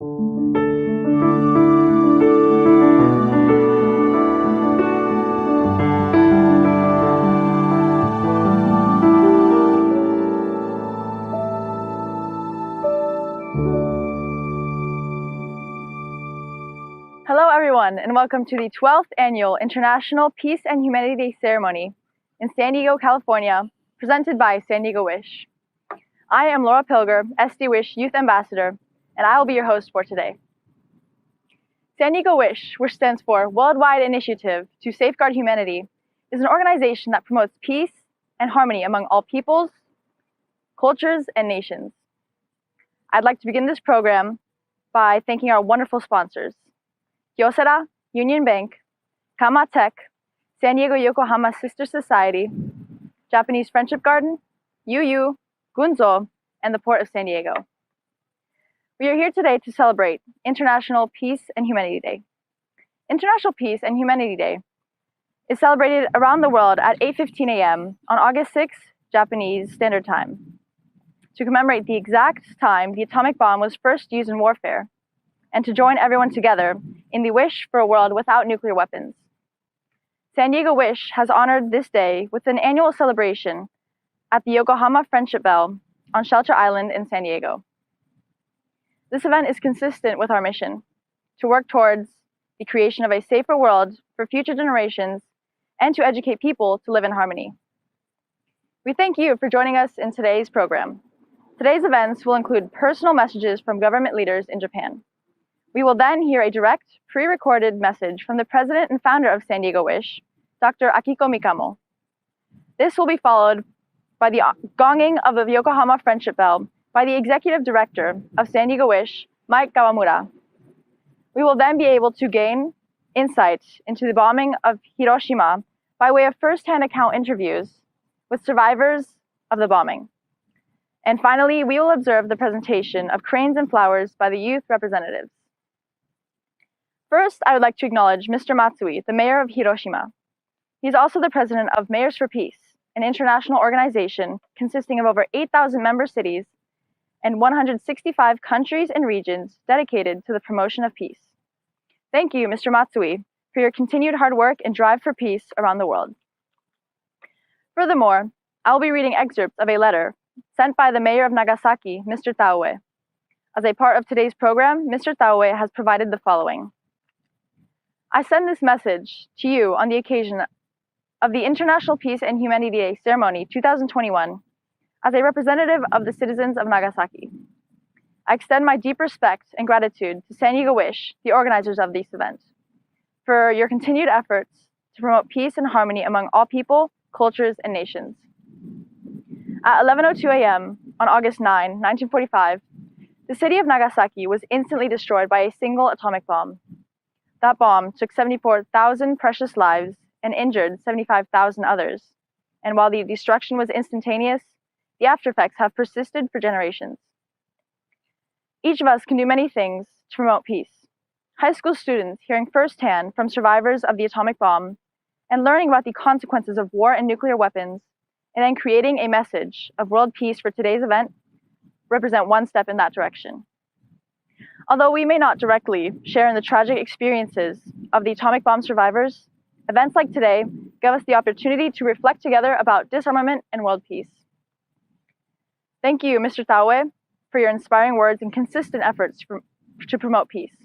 Hello everyone, and welcome to the 12th Annual International Peace and Humanity Day Ceremony in San Diego, California, presented by San Diego Wish. I am Laura Pilger, SD Wish Youth Ambassador, and I will be your host for today. San Diego Wish, which stands for Worldwide Initiative to Safeguard Humanity, is an organization that promotes peace and harmony among all peoples, cultures, and nations. I'd like to begin this program by thanking our wonderful sponsors: Kyocera, Union Bank, Kama Tech, San Diego-Yokohama Sister Society, Japanese Friendship Garden, UU, Gunzo, and the Port of San Diego. We are here today to celebrate International Peace and Humanity Day. International Peace and Humanity Day is celebrated around the world at 8:15 a.m. on August 6, Japanese Standard Time, to commemorate the exact time the atomic bomb was first used in warfare, and to join everyone together in the wish for a world without nuclear weapons. San Diego Wish has honored this day with an annual celebration at the Yokohama Friendship Bell on Shelter Island in San Diego. This event is consistent with our mission to work towards the creation of a safer world for future generations and to educate people to live in harmony. We thank you for joining us in today's program. Today's events will include personal messages from government leaders in Japan. We will then hear a direct, pre-recorded message from the president and founder of San Diego Wish, Dr. Akiko Mikamo. This will be followed by the gonging of the Yokohama Friendship Bell by the executive director of San Diego Wish, Mike Kawamura. We will then be able to gain insight into the bombing of Hiroshima by way of first-hand account interviews with survivors of the bombing. And finally, we will observe the presentation of cranes and flowers by the youth representatives. First, I would like to acknowledge Mr. Matsui, the mayor of Hiroshima. He is also the president of Mayors for Peace, an international organization consisting of over 8,000 member cities and 165 countries and regions dedicated to the promotion of peace. Thank you, Mr. Matsui, for your continued hard work and drive for peace around the world. Furthermore, I will be reading excerpts of a letter sent by the mayor of Nagasaki, Mr. Taue. As a part of today's program, Mr. Taue has provided the following. I send this message to you on the occasion of the International Peace and Humanity Day Ceremony 2021 as a representative of the citizens of Nagasaki. I extend my deep respect and gratitude to San Diego Wish, the organizers of this event, for your continued efforts to promote peace and harmony among all people, cultures, and nations. At 11:02 a.m. on August 9, 1945, the city of Nagasaki was instantly destroyed by a single atomic bomb. That bomb took 74,000 precious lives and injured 75,000 others. And while the destruction was instantaneous, the aftereffects have persisted for generations. Each of us can do many things to promote peace. High school students hearing firsthand from survivors of the atomic bomb and learning about the consequences of war and nuclear weapons, and then creating a message of world peace for today's event represent one step in that direction. Although we may not directly share in the tragic experiences of the atomic bomb survivors, events like today give us the opportunity to reflect together about disarmament and world peace. Thank you, Mr. Taue, for your inspiring words and consistent efforts to promote peace.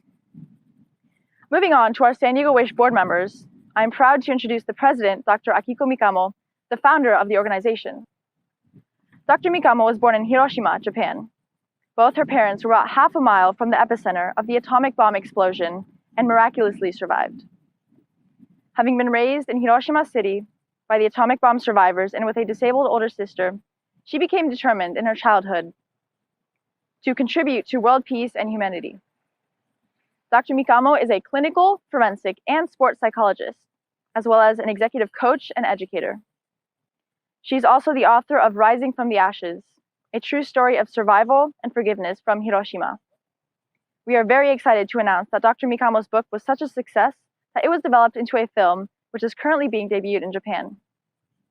Moving on to our San Diego Wish board members, I am proud to introduce the president, Dr. Akiko Mikamo, the founder of the organization. Dr. Mikamo was born in Hiroshima, Japan. Both her parents were about half a mile from the epicenter of the atomic bomb explosion and miraculously survived. Having been raised in Hiroshima City by the atomic bomb survivors and with a disabled older sister, she became determined in her childhood to contribute to world peace and humanity. Dr. Mikamo is a clinical, forensic, and sports psychologist, as well as an executive coach and educator. She's also the author of Rising from the Ashes, a true story of survival and forgiveness from Hiroshima. We are very excited to announce that Dr. Mikamo's book was such a success that it was developed into a film, which is currently being debuted in Japan.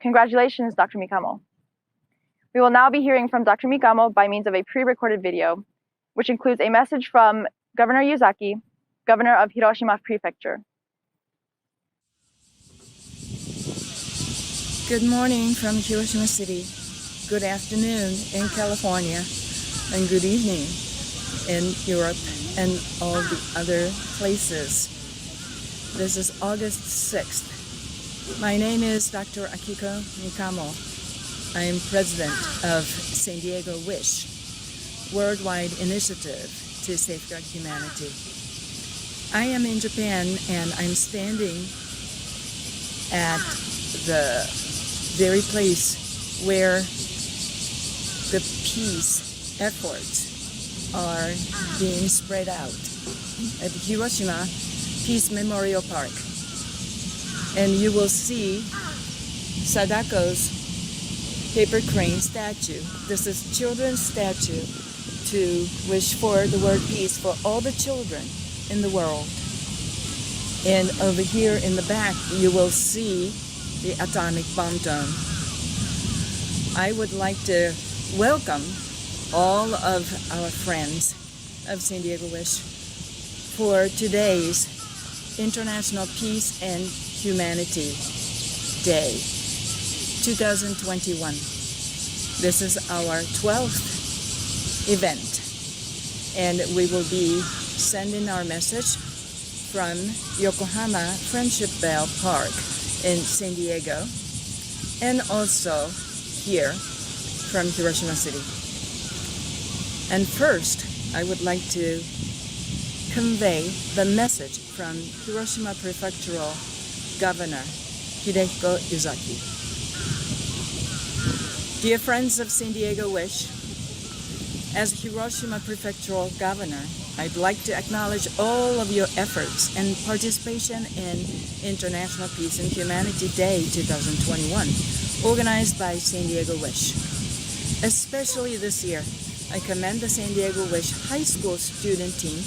Congratulations, Dr. Mikamo. We will now be hearing from Dr. Mikamo by means of a pre-recorded video, which includes a message from Governor Yuzaki, Governor of Hiroshima Prefecture. Good morning from Hiroshima City. Good afternoon in California, and good evening in Europe and all the other places. This is August 6th. My name is Dr. Akiko Mikamo. I am president of San Diego Wish, worldwide initiative to safeguard humanity. I am in Japan and I'm standing at the very place where the peace efforts are being spread out at Hiroshima Peace Memorial Park. And you will see Sadako's paper crane statue. This is children's statue to wish for the world peace for all the children in the world. And over here in the back, you will see the atomic bomb dome. I would like to welcome all of our friends of San Diego Wish for today's International Peace and Humanity Day 2021. This is our 12th event, and we will be sending our message from Yokohama Friendship Bell Park in San Diego, and also here from Hiroshima City. And first, I would like to convey the message from Hiroshima Prefectural Governor Hidehiko Yuzaki. Dear friends of San Diego Wish, as Hiroshima Prefectural Governor, I'd like to acknowledge all of your efforts and participation in International Peace and Humanity Day 2021, organized by San Diego Wish. Especially this year, I commend the San Diego Wish High School student team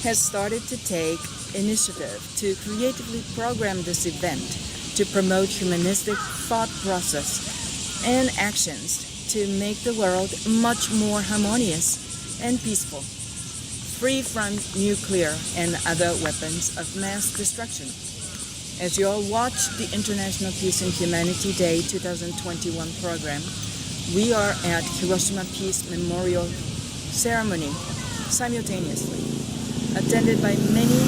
has started to take initiative to creatively program this event to promote humanistic thought process and actions to make the world much more harmonious and peaceful, free from nuclear and other weapons of mass destruction. As you all watch the International Peace and Humanity Day 2021 program, we are at Hiroshima Peace Memorial Ceremony simultaneously, attended by many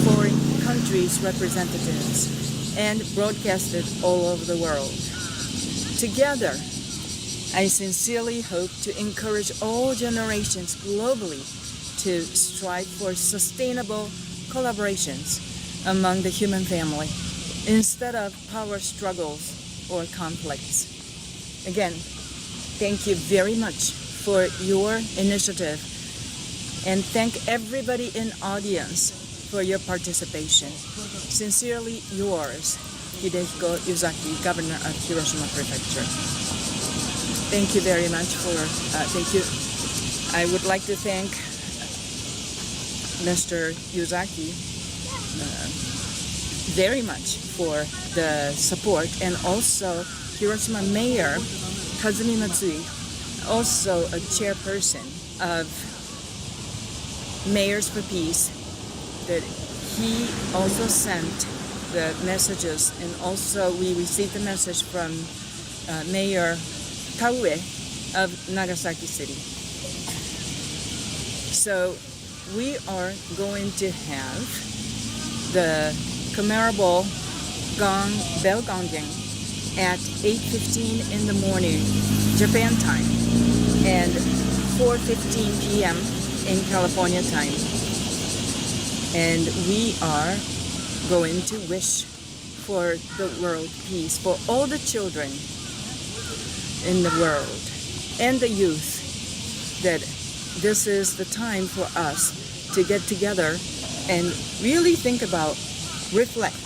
foreign countries' representatives and broadcasted all over the world. Together, I sincerely hope to encourage all generations globally to strive for sustainable collaborations among the human family instead of power struggles or conflicts. Again, thank you very much for your initiative, and thank everybody in audience for your participation. Sincerely yours, Hidehiko Yuzaki, Governor of Hiroshima Prefecture. Thank you very much thank you. I would like to thank Mr. Yuzaki very much for the support, and also Hiroshima Mayor Kazumi Matsui, also a chairperson of Mayors for Peace, that he also sent the messages, and also we received the message from Mayor Taue of Nagasaki City. So we are going to have the commemorable bell gonging at 8:15 in the morning Japan time and 4:15 p.m. in California time. And we are going to wish for the world peace for all the children in the world and the youth, that this is the time for us to get together and really think about, reflect,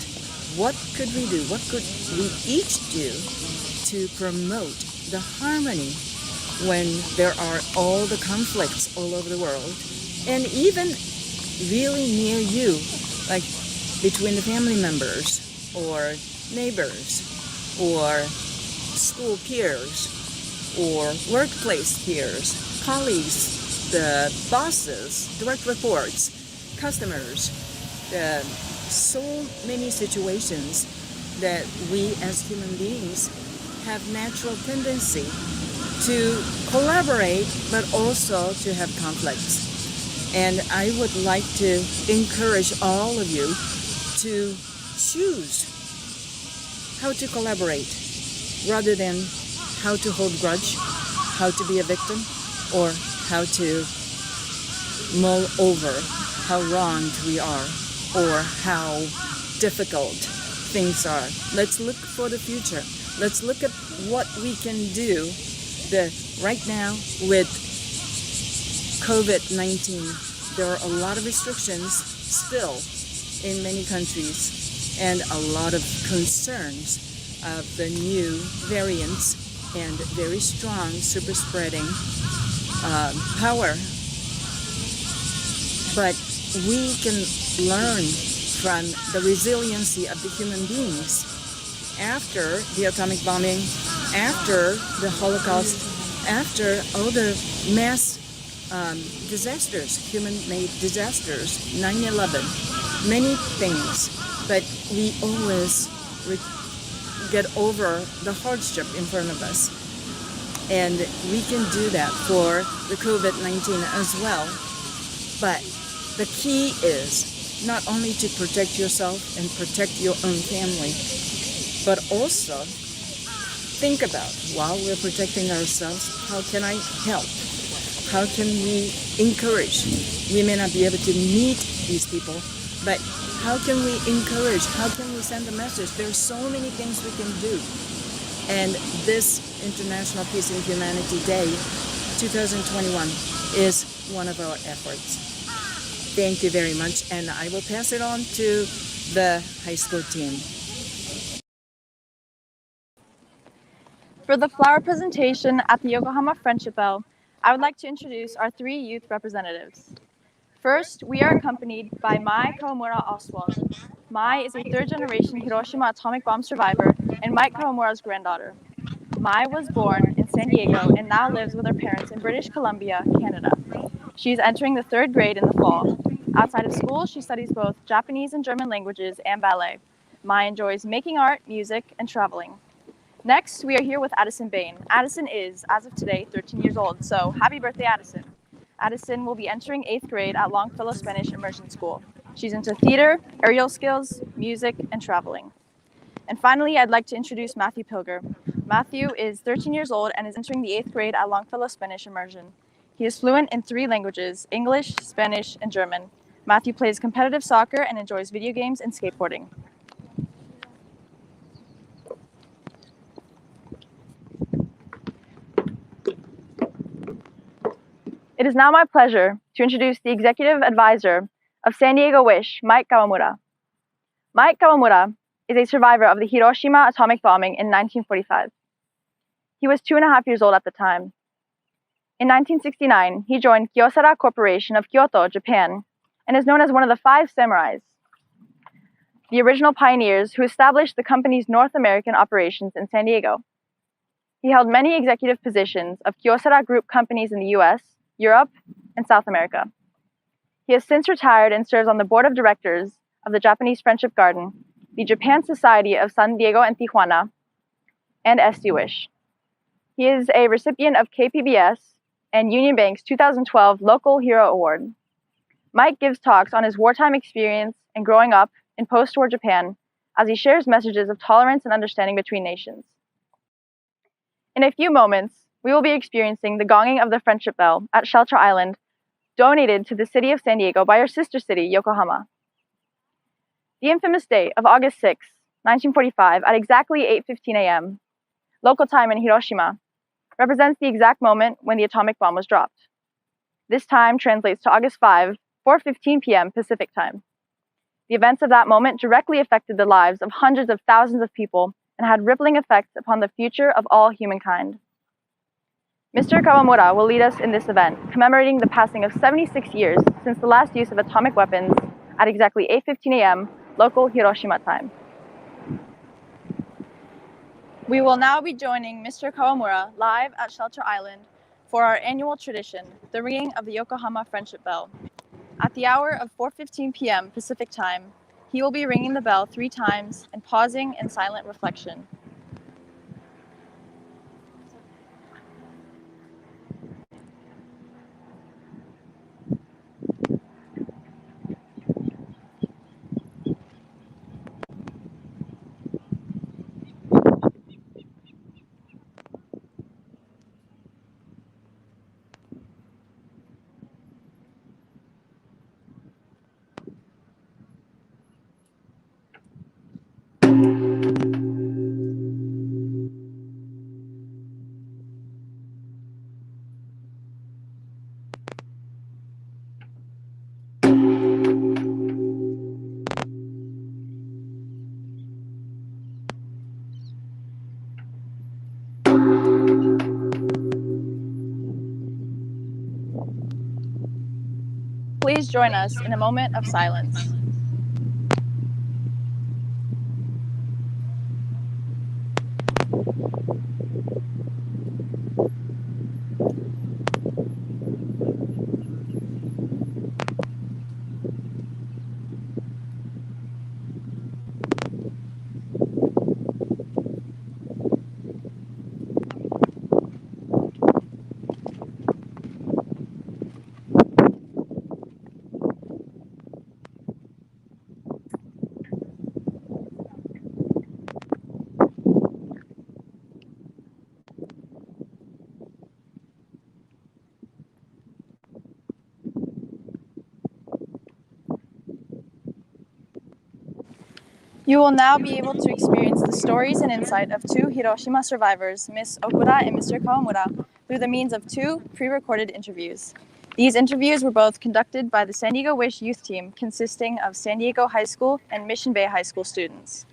what could we do, what could we each do to promote the harmony when there are all the conflicts all over the world, and even really near you, like between the family members or neighbors or school peers or workplace peers, colleagues, the bosses, direct reports, customers, so many situations that we as human beings have natural tendency to collaborate, but also to have conflicts. And I would like to encourage all of you to choose how to collaborate rather than how to hold grudge, how to be a victim, or how to mull over how wronged we are or how difficult things are. Let's look for the future. Let's look at what we can do right now with COVID-19. There are a lot of restrictions still in many countries and a lot of concerns of the new variants and very strong super spreading power. But we can learn from the resiliency of the human beings after the atomic bombing, after the Holocaust, after all the mass disasters, human-made disasters, 9/11, many things. But we always get over the hardship in front of us. And we can do that for the COVID-19 as well. But the key is not only to protect yourself and protect your own family, but also think about, while we're protecting ourselves, how can I help? How can we encourage? We may not be able to meet these people, but how can we encourage? How can we send a message? There are so many things we can do. And this International Peace and Humanity Day 2021 is one of our efforts. Thank you very much, and I will pass it on to the high school team. For the flower presentation at the Yokohama Friendship Bell, I would like to introduce our 3 youth representatives. First, we are accompanied by Mai Kawamura Oswald. Mai is a third-generation Hiroshima atomic bomb survivor and Mike Kawamura's granddaughter. Mai was born in San Diego and now lives with her parents in British Columbia, Canada. She is entering the 3rd grade in the fall. Outside of school, she studies both Japanese and German languages and ballet. Mai enjoys making art, music, and traveling. Next, we are here with Addison Bain. Addison is, as of today, 13 years old, so happy birthday, Addison. Addison will be entering 8th grade at Longfellow Spanish Immersion School. She's into theater, aerial skills, music, and traveling. And finally, I'd like to introduce Matthew Pilger. Matthew is 13 years old and is entering the 8th grade at Longfellow Spanish Immersion. He is fluent in 3 languages, English, Spanish, and German. Matthew plays competitive soccer and enjoys video games and skateboarding. It is now my pleasure to introduce the executive advisor of San Diego Wish, Mike Kawamura. Mike Kawamura is a survivor of the Hiroshima atomic bombing in 1945. He was 2.5 years old at the time. In 1969, he joined Kyocera Corporation of Kyoto, Japan, and is known as one of the 5 samurais, the original pioneers who established the company's North American operations in San Diego. He held many executive positions of Kyocera Group companies in the US, Europe, and South America. He has since retired and serves on the board of directors of the Japanese Friendship Garden, the Japan Society of San Diego and Tijuana, and SD Wish. He is a recipient of KPBS and Union Bank's 2012 Local Hero Award. Mike gives talks on his wartime experience and growing up in post-war Japan as he shares messages of tolerance and understanding between nations. In a few moments, we will be experiencing the gonging of the Friendship Bell at Shelter Island, donated to the city of San Diego by our sister city, Yokohama. The infamous date of August 6, 1945, at exactly 8:15 a.m., local time in Hiroshima, represents the exact moment when the atomic bomb was dropped. This time translates to August 5, 4:15 p.m. Pacific time. The events of that moment directly affected the lives of hundreds of thousands of people and had rippling effects upon the future of all humankind. Mr. Kawamura will lead us in this event, commemorating the passing of 76 years since the last use of atomic weapons at exactly 8:15 a.m. local Hiroshima time. We will now be joining Mr. Kawamura live at Shelter Island for our annual tradition, the ringing of the Yokohama Friendship Bell. At the hour of 4:15 p.m. Pacific Time, he will be ringing the bell 3 times and pausing in silent reflection. Please join us in a moment of silence. You will now be able to experience the stories and insight of 2 Hiroshima survivors, Ms. Okura and Mr. Kawamura, through the means of 2 pre-recorded interviews. These interviews were both conducted by the San Diego Wish youth team, consisting of San Diego High School and Mission Bay High School students.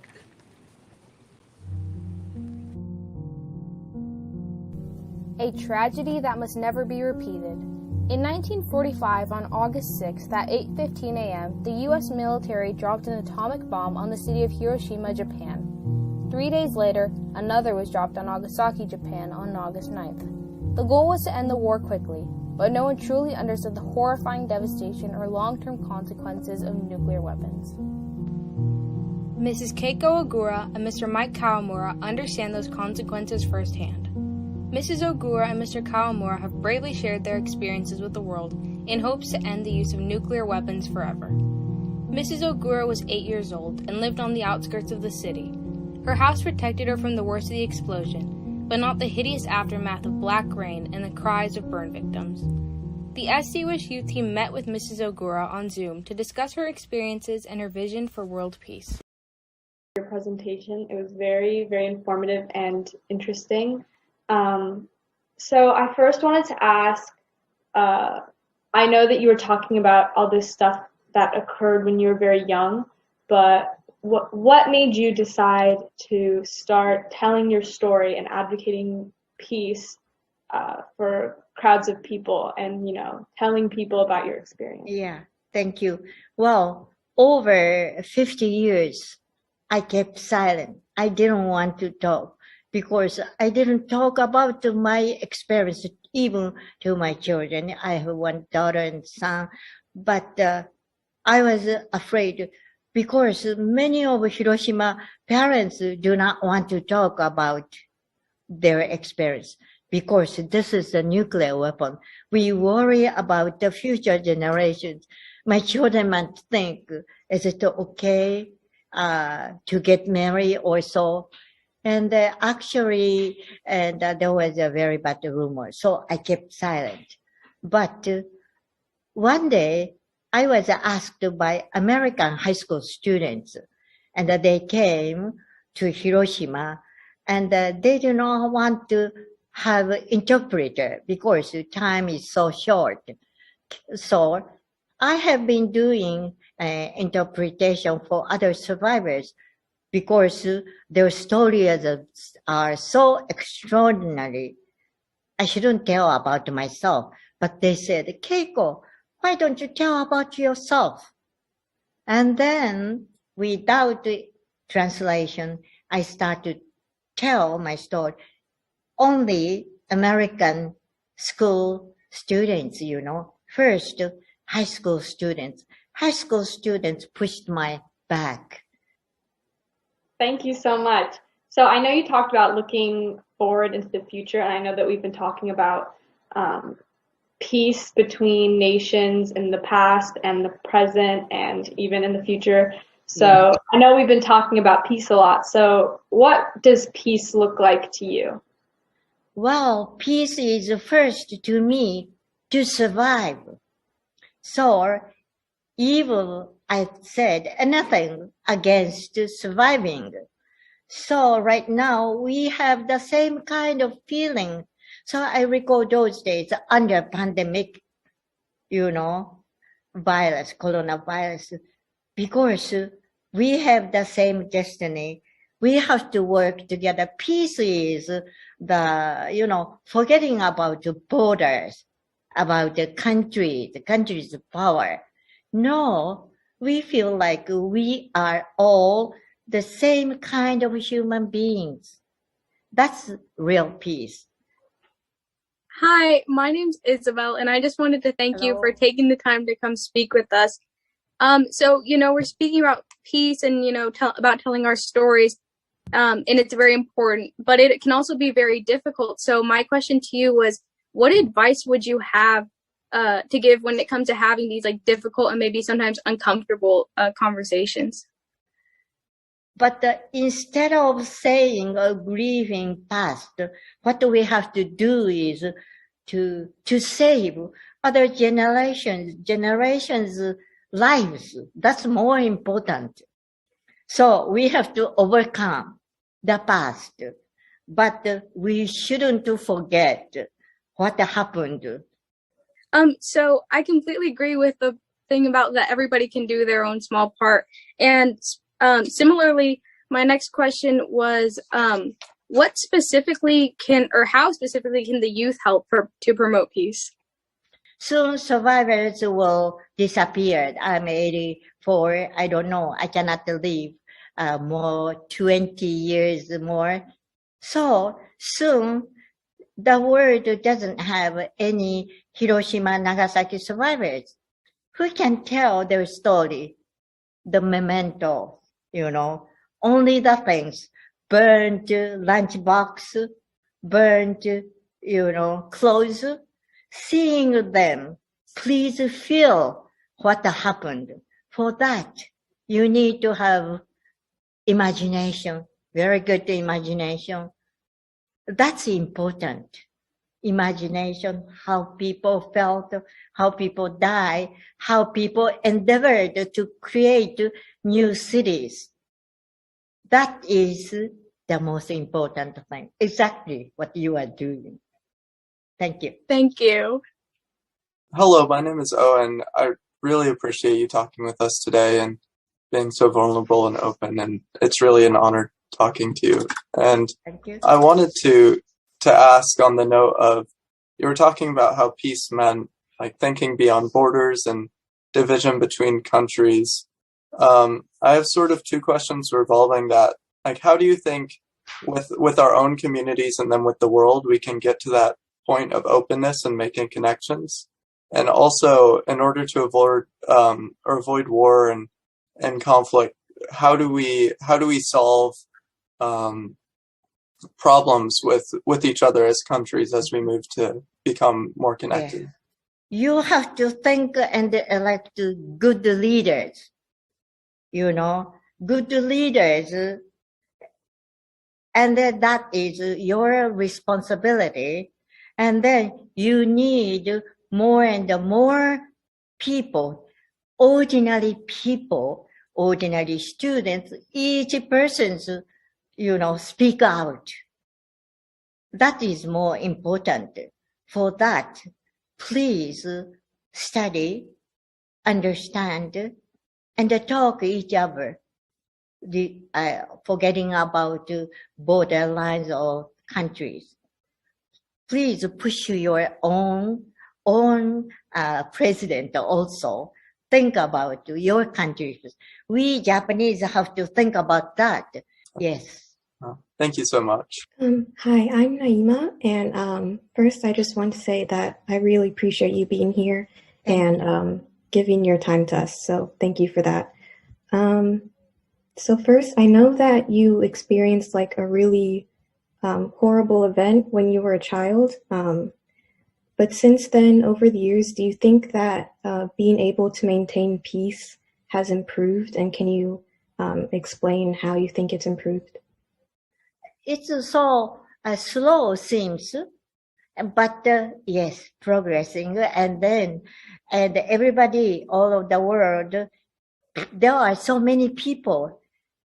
A tragedy that must never be repeated. In 1945, on August 6th at 8:15 a.m., the U.S. military dropped an atomic bomb on the city of Hiroshima, Japan. 3 days later, another was dropped on Nagasaki, Japan on August 9th. The goal was to end the war quickly, but no one truly understood the horrifying devastation or long-term consequences of nuclear weapons. Mrs. Keiko Ogura and Mr. Mike Kawamura understand those consequences firsthand. Mrs. Ogura and Mr. Kawamura have bravely shared their experiences with the world in hopes to end the use of nuclear weapons forever. Mrs. Ogura was 8 years old and lived on the outskirts of the city. Her house protected her from the worst of the explosion, but not the hideous aftermath of black rain and the cries of burn victims. The SC Wish youth team met with Mrs. Ogura on Zoom to discuss her experiences and her vision for world peace. Your presentation, it was very, very informative and interesting. So I first wanted to ask, I know that you were talking about all this stuff that occurred when you were very young, but what made you decide to start telling your story and advocating peace for crowds of people and, telling people about your experience? Yeah, thank you. Well, over 50 years, I kept silent. I didn't want to talk, because I didn't talk about my experience even to my children. I have one daughter and son, but I was afraid because many of Hiroshima parents do not want to talk about their experience because this is a nuclear weapon. We worry about the future generations. My children might think, is it okay to get married or so? And actually, there was a very bad rumor, so I kept silent. But one day, I was asked by American high school students, and they came to Hiroshima, and they do not want to have an interpreter because the time is so short. So I have been doing interpretation for other survivors, because their stories are so extraordinary. I shouldn't tell about myself, but they said, Keiko, why don't you tell about yourself? And then, without the translation, I started to tell my story. Only American school students, First, high school students. High school students pushed my back. Thank you so much. So I know you talked about looking forward into the future, and I know that we've been talking about peace between nations in the past and the present and even in the future. So I know we've been talking about peace a lot. So what does peace look like to you? Well, peace is first to me to survive. So even I said nothing against surviving. So right now we have the same kind of feeling. So I recall those days under pandemic, coronavirus, because we have the same destiny. We have to work together. Peace is forgetting about the borders, about the country's power. No, we feel like we are all the same kind of human beings. That's real peace. Hi, my name's Isabel, and I just wanted to thank you for taking the time to come speak with us. So, we're speaking about peace and, about telling our stories, and it's very important, but it can also be very difficult. So my question to you was, what advice would you have to give when it comes to having these difficult and maybe sometimes uncomfortable conversations? But instead of saying or grieving past, what we have to do is to save other generations' lives. That's more important. So we have to overcome the past, but we shouldn't forget what happened. So I completely agree with the thing about that everybody can do their own small part. And similarly, my next question was, how specifically can the youth help to promote peace? Soon survivors will disappear. I'm 84. I don't know. I cannot live more 20 years more. So soon the world doesn't have any Hiroshima, Nagasaki survivors. Who can tell their story? The memento, only the things, burned lunchbox, burned, clothes. Seeing them, please feel what happened. For that, you need to have imagination, very good imagination. That's important. Imagination, how people felt, how people died, how people endeavored to create new cities. That is the most important thing. Exactly what you are doing. Thank you. Thank you. Hello, my name is Owen. I really appreciate you talking with us today and being so vulnerable and open, and it's really an honor talking to you. And Thank you. I wanted to ask on the note of, you were talking about how peace meant thinking beyond borders and division between countries. I have sort of two questions revolving that. How do you think with our own communities and then with the world, we can get to that point of openness and making connections? And also, in order to avoid war and conflict, how do we solve problems with each other as countries as we move to become more connected? Yeah. You have to think and elect good leaders. Good leaders, and then that is your responsibility. And then you need more and more people, ordinary students, each person's, speak out. That is more important. For that, please study, understand, and talk each other. Forgetting about borderlines or countries. Please push your own president also. Think about your countries. We Japanese have to think about that. Yes. Thank you so much. Hi, I'm Naima, and first I just want to say that I really appreciate you being here and giving your time to us, so thank you for that. So first, I know that you experienced like a really horrible event when you were a child, but since then, over the years, do you think that being able to maintain peace has improved, and can you explain how you think it's improved? It's so slow, seems, but yes, progressing. And everybody, all over the world, there are so many people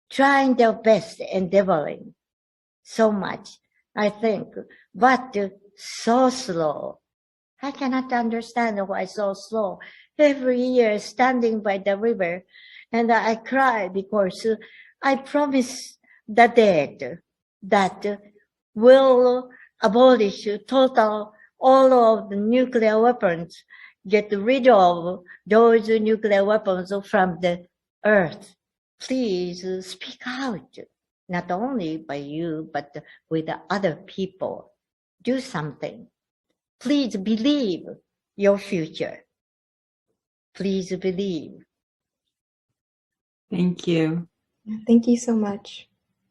trying their best, endeavoring so much, I think, but so slow. I cannot understand why so slow. Every year, standing by the river, and I cry because I promise the dead that will abolish total all of the nuclear weapons, get rid of those nuclear weapons from the earth. Please speak out, not only by you, but with the other people. Do something. Please believe your future. Please believe. Thank you. Thank you so much.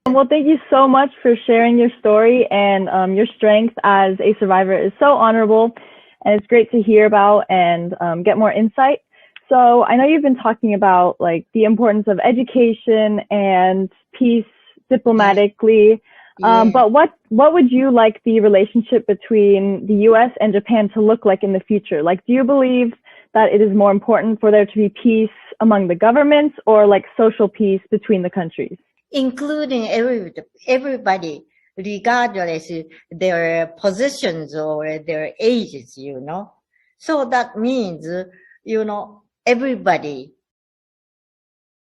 Well, thank you so much for sharing your story, and your strength as a survivor is so honorable, and it's great to hear about and get more insight. So I know you've been talking about like the importance of education and peace diplomatically, but what would you like the relationship between the U.S. and Japan to look like in the future? Like, do you believe that it is more important for there to be peace among the governments or like social peace between the countries? Including everybody, regardless their positions or their ages, you know. So that means, you know, everybody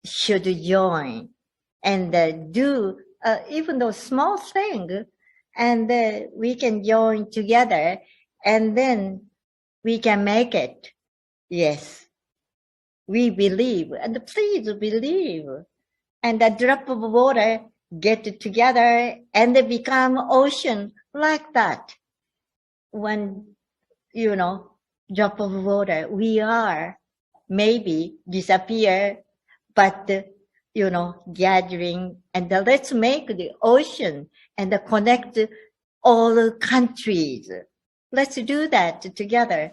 should join and do even though small thing, and we can join together, and then we can make it. Yes, we believe, and please believe. And a drop of water get together and they become ocean like that. One, you know, drop of water, we are maybe disappear, but, you know, gathering, and let's make the ocean and connect all countries. Let's do that together.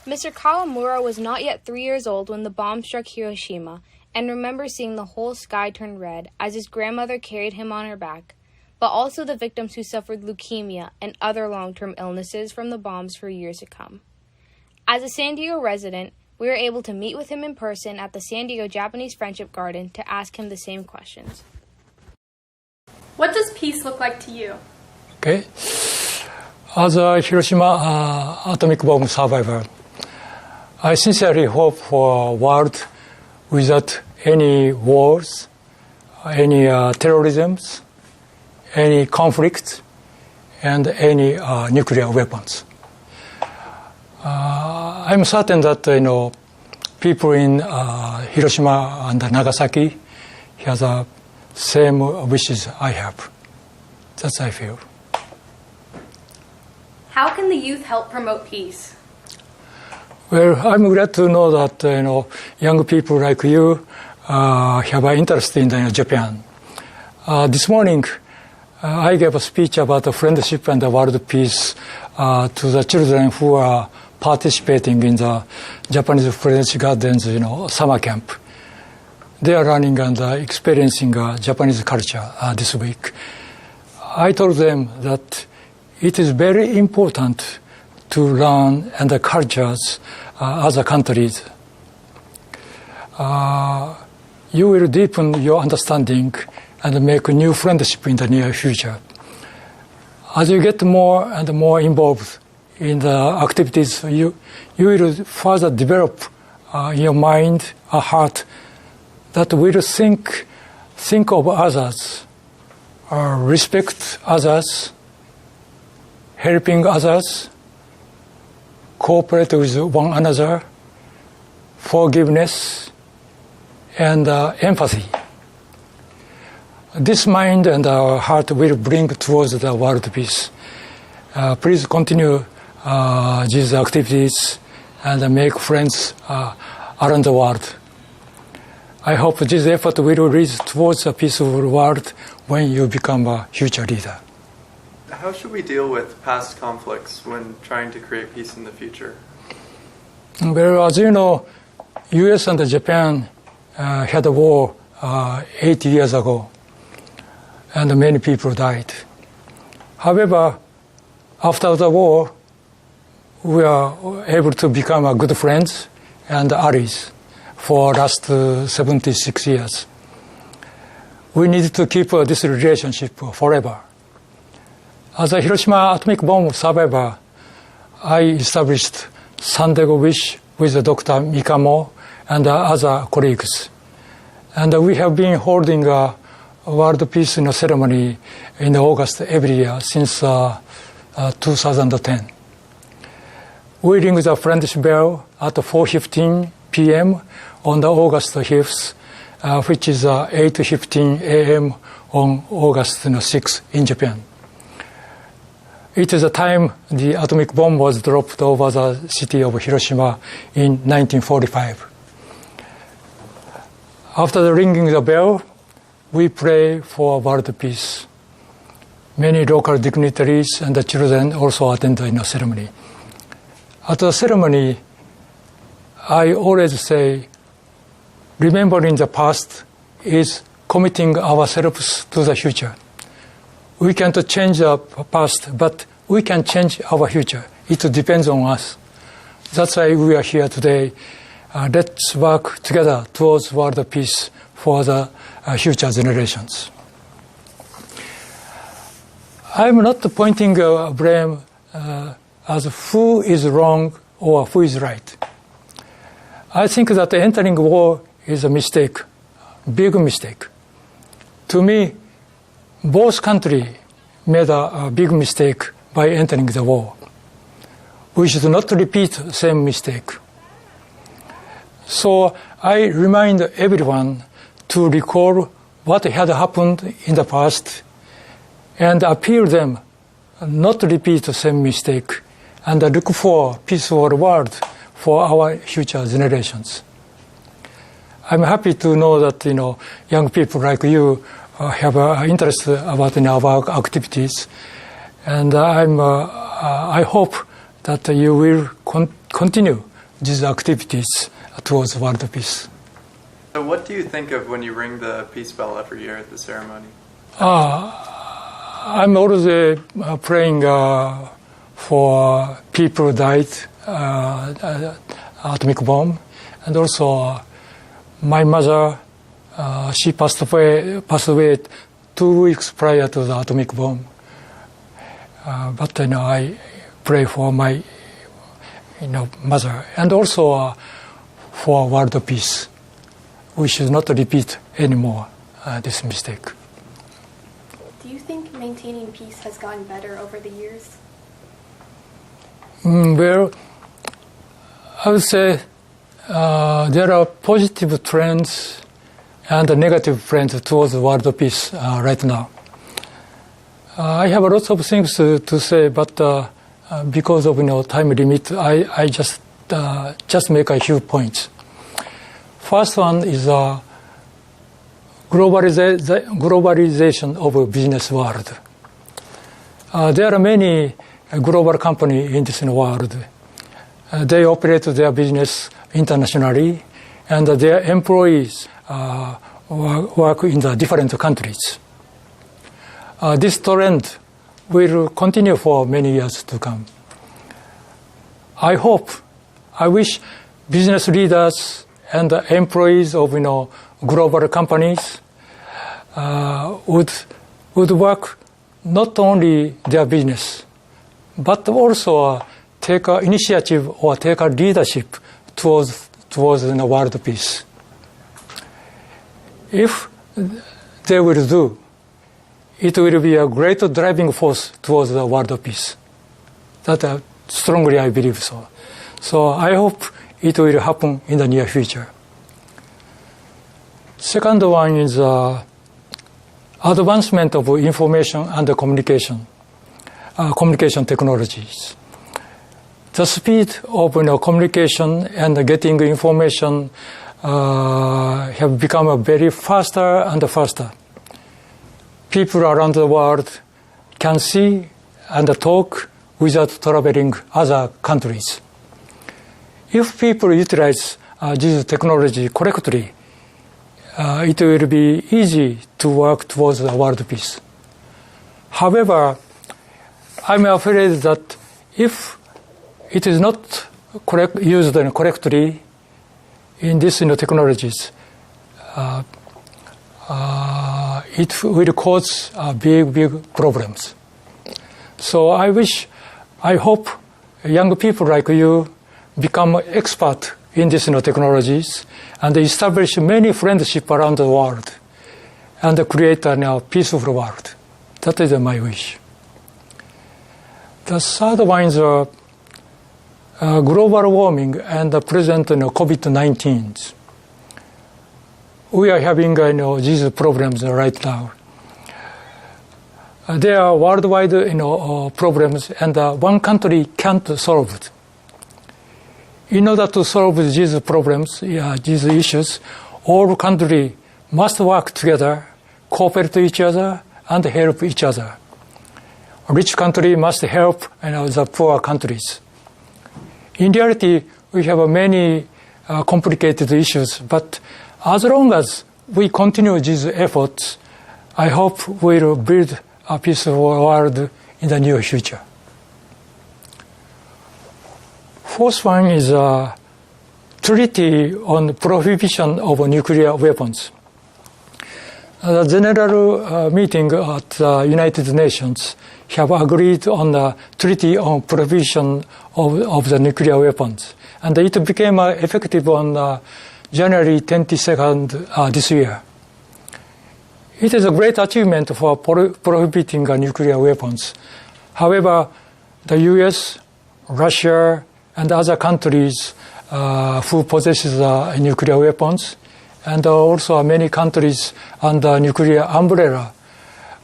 Mr. Kawamura was not yet 3 years old when the bomb struck Hiroshima, and remembers seeing the whole sky turn red as his grandmother carried him on her back, but also the victims who suffered leukemia and other long-term illnesses from the bombs for years to come. As a San Diego resident, we were able to meet with him in person at the San Diego Japanese Friendship Garden to ask him the same questions. What does peace look like to you? Okay. As a Hiroshima atomic bomb survivor, I sincerely hope for a world without any wars, any terrorism, any conflicts, and any nuclear weapons. I'm certain that people in Hiroshima and Nagasaki have the same wishes I have. That's I feel. How can the youth help promote peace? Well, I'm glad to know that young people like you have an interest in Japan. This morning, I gave a speech about the friendship and the world peace to the children who are participating in the Japanese Friendship Gardens, summer camp. They are learning and experiencing Japanese culture this week. I told them that it is very important to learn and the cultures other countries. You will deepen your understanding and make a new friendship in the near future. As you get more and more involved in the activities, you will further develop your mind, a heart that will think of others, respect others, helping others, cooperate with one another, forgiveness, and empathy. This mind and our heart will bring towards the world peace. Please continue these activities and make friends around the world. I hope this effort will lead towards a peaceful world when you become a future leader. How should we deal with past conflicts when trying to create peace in the future? Well, as you know, U.S. and Japan had a war 80 years ago, and many people died. However, after the war, we are able to become good friends and allies for last 76 years. We need to keep this relationship forever. As a Hiroshima atomic bomb survivor, I established San Diego-Wish with Dr. Mikamo and other colleagues. And we have been holding a World Peace ceremony in August every year since 2010. We ring the Friendship Bell at 4:15 p.m. on August 5th, which is 8:15 a.m. on August 6th in Japan. It is the time the atomic bomb was dropped over the city of Hiroshima in 1945. After the ringing the bell, we pray for world peace. Many local dignitaries and the children also attend the ceremony. At the ceremony, I always say, remembering the past is committing ourselves to the future. We can't change the past, but we can change our future. It depends on us. That's why we are here today. Let's work together towards world peace for the future generations. I'm not pointing blame as who is wrong or who is right. I think that entering war is a mistake, big mistake. To me, both countries made a big mistake by entering the war. We should not repeat the same mistake. So I remind everyone to recall what had happened in the past and appeal them not to repeat the same mistake and look for a peaceful world for our future generations. I'm happy to know that young people like you have interest about our activities, and I hope that you will continue these activities towards world peace. So what do you think of when you ring the peace bell every year at the ceremony? I'm always praying for people who died atomic bomb, and also my mother, she passed away 2 weeks prior to the atomic bomb. But I pray for my mother, and also for world peace. We should not repeat anymore this mistake. Do you think maintaining peace has gotten better over the years? Well, I would say there are positive trends and negative trends towards world peace right now. I have lots of things to say, but because of time limit, I just make a few points. First one is globalization of a business world. There are many global companies in this world. They operate their business internationally, and their employees work in the different countries. this trend will continue for many years to come. I wish business leaders and employees of global companies would work not only their business, but also take an initiative or take a leadership towards world peace. If they will do, it will be a great driving force towards the world peace. That strongly I believe so. So I hope it will happen in the near future. Second one is advancement of information and communication technologies. The speed of communication and getting information have become very faster and faster. People around the world can see and talk without traveling other countries. If people utilize this technology correctly, it will be easy to work towards the world peace. However, I'm afraid that if it is not used correctly in these technologies, it will cause big problems. So I hope young people like you become expert in these technologies and establish many friendships around the world and create a peaceful world. That is my wish. The third one is global warming and the present COVID-19. We are having these problems right now. They are worldwide problems, and one country can't solve it. In order to solve these problems, these issues, all countries must work together, cooperate to each other, and help each other. Rich countries must help the poor countries. In reality, we have many complicated issues, but as long as we continue these efforts, I hope we'll build a peaceful world in the near future. Fourth one is a treaty on prohibition of nuclear weapons. The general meeting at the United Nations have agreed on a treaty on prohibition of the nuclear weapons, and it became effective on January 22nd this year. It is a great achievement for prohibiting nuclear weapons. However, the US, Russia, and other countries who possess nuclear weapons, and also many countries under nuclear umbrella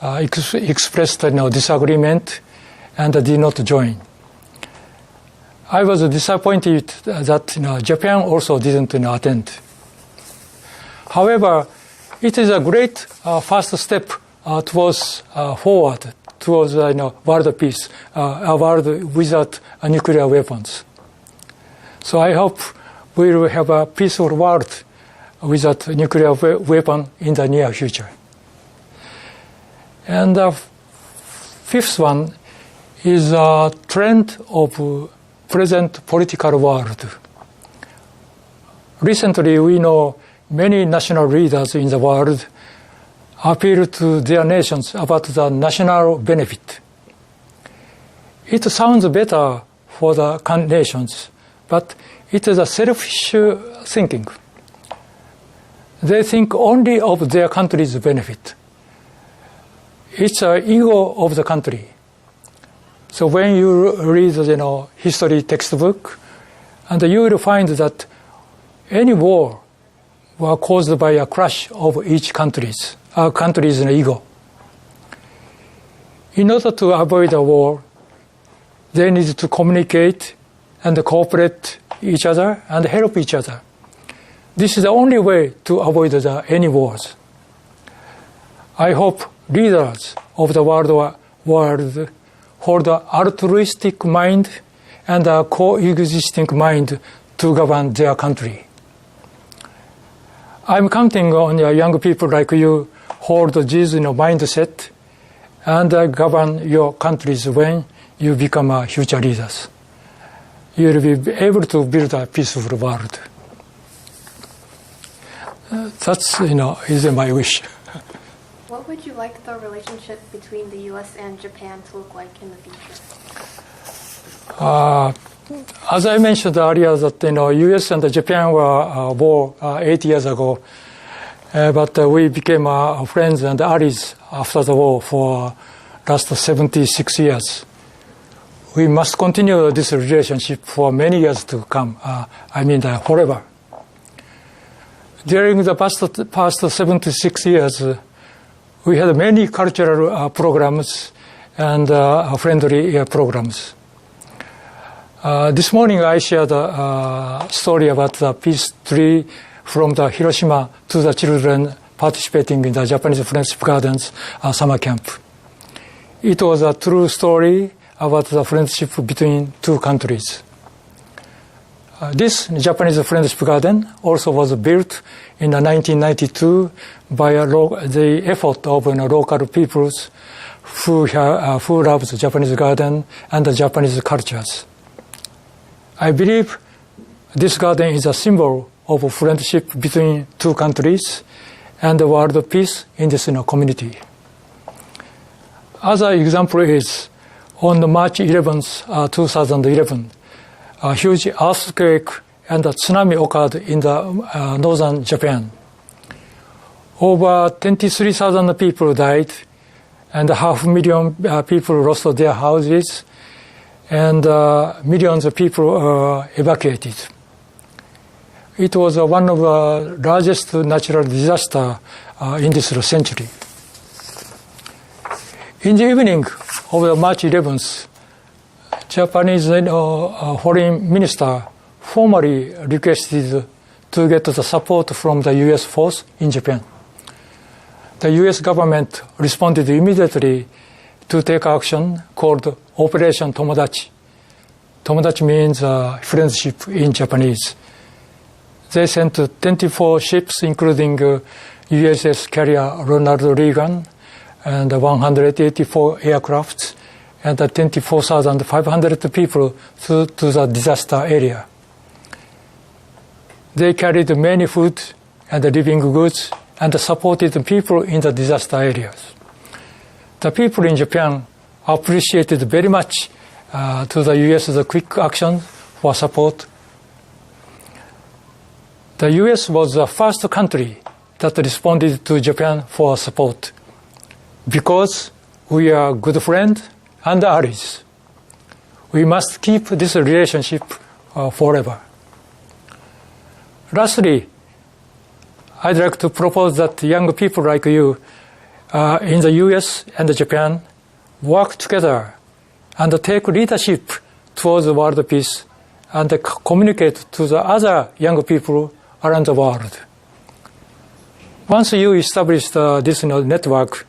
expressed disagreement and did not join. I was disappointed that Japan also didn't attend. However, it is a great first step towards forward towards world peace, a world without nuclear weapons. So I hope we will have a peaceful world without nuclear weapon in the near future. And the fifth one is a trend of present political world. Recently, we know many national leaders in the world appeal to their nations about the national benefit. It sounds better for the nations, but it is a selfish thinking. They think only of their country's benefit. It's an ego of the country. So when you read history textbook, and you will find that any war were caused by a clash of each country's ego. In order to avoid a war, they need to communicate and cooperate each other and help each other. This is the only way to avoid any wars. I hope leaders of the world hold an altruistic mind and a coexisting mind to govern their country. I'm counting on young people like you hold this mindset and govern your countries when you become future leaders. You will be able to build a peaceful world. That's, is my wish. What would you like the relationship between the U.S. and Japan to look like in the future? As I mentioned earlier, that U.S. and Japan were war 8 years ago, but we became friends and allies after the war for last 76 years. We must continue this relationship for many years to come. Forever. During the past 76 years, we had many cultural programs and friendly programs. This morning I shared a story about the peace tree from the Hiroshima to the children participating in the Japanese Friendship Gardens summer camp. It was a true story about the friendship between two countries. This Japanese Friendship Garden also was built in 1992 by the effort of local peoples who love the Japanese garden and the Japanese cultures. I believe this garden is a symbol of friendship between two countries and the world peace in this community. Other example is on March 11th, 2011, a huge earthquake and a tsunami occurred in the northern Japan. Over 23,000 people died, and 500,000 people lost their houses, and millions of people evacuated. It was one of the largest natural disasters in this century. In the evening of March 11th, Japanese foreign minister formally requested to get the support from the U.S. force in Japan. The U.S. government responded immediately to take action called Operation Tomodachi. Tomodachi means friendship in Japanese. They sent 24 ships, including USS carrier Ronald Reagan, and 184 aircrafts, and 24,500 people to the disaster area. They carried many food and living goods and supported people in the disaster areas. The people in Japan appreciated very much to the U.S.'s quick action for support. The U.S. was the first country that responded to Japan for support because we are good friends and allies. We must keep this relationship forever. Lastly, I'd like to propose that young people like you in the U.S. and Japan work together and take leadership towards the world peace and communicate to the other young people around the world. Once you establish this network,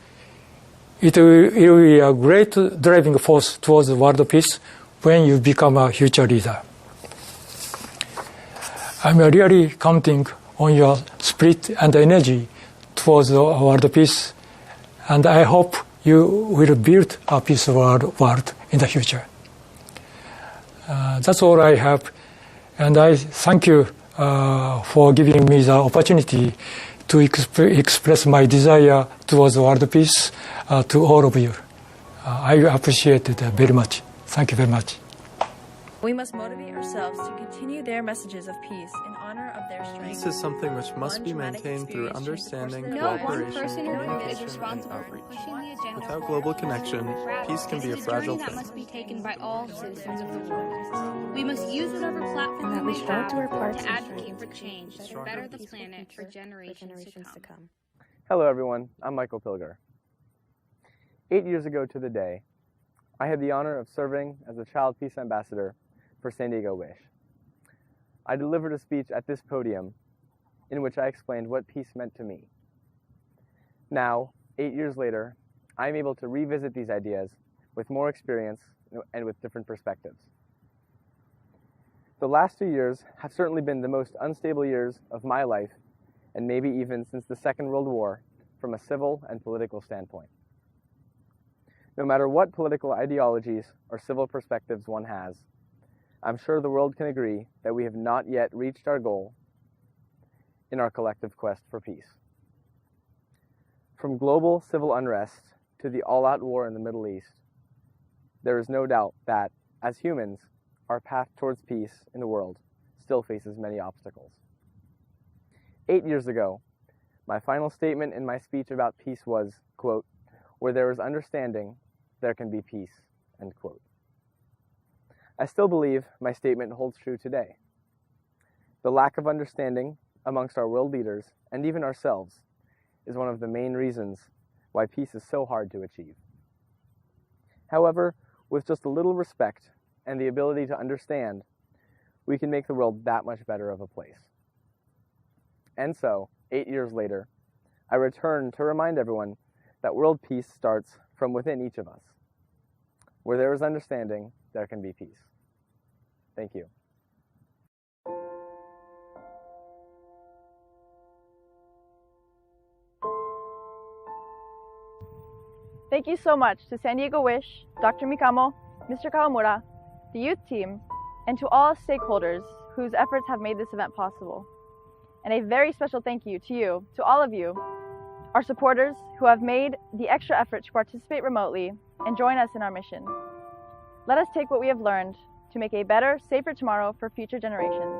it will be a great driving force towards the world peace when you become a future leader. I'm really counting on your spirit and energy towards the world peace, and I hope you will build a peaceful world in the future. That's all I have, and I thank you for giving me the opportunity to express my desire towards world peace to all of you. I appreciate it very much. Thank you very much. We must motivate ourselves to continue their messages of peace in honor of their strength. Peace is something which must be maintained through understanding, cooperation, communication, and outreach. Without global connection, peace can be a fragile thing. That must be taken by all citizens of the world. We must use whatever platform we have to advocate for change to better the planet for generations to come. Hello everyone, I'm Michael Pilger. 8 years ago to the day, I had the honor of serving as a Child Peace Ambassador for San Diego-Wish. I delivered a speech at this podium in which I explained what peace meant to me. Now, 8 years later, I'm able to revisit these ideas with more experience and with different perspectives. The last 2 years have certainly been the most unstable years of my life, and maybe even since the Second World War, from a civil and political standpoint. No matter what political ideologies or civil perspectives one has, I'm sure the world can agree that we have not yet reached our goal in our collective quest for peace. From global civil unrest to the all-out war in the Middle East, there is no doubt that, as humans, our path towards peace in the world still faces many obstacles. 8 years ago, my final statement in my speech about peace was, quote, "Where there is understanding, there can be peace," end quote. I still believe my statement holds true today. The lack of understanding amongst our world leaders, and even ourselves, is one of the main reasons why peace is so hard to achieve. However, with just a little respect and the ability to understand, we can make the world that much better of a place. And so, 8 years later, I return to remind everyone that world peace starts from within each of us. Where there is understanding, there can be peace. Thank you. Thank you so much to San Diego Wish, Dr. Mikamo, Mr. Kawamura, the youth team, and to all stakeholders whose efforts have made this event possible. And a very special thank you to you, to all of you, our supporters who have made the extra effort to participate remotely and join us in our mission. Let us take what we have learned to make a better, safer tomorrow for future generations.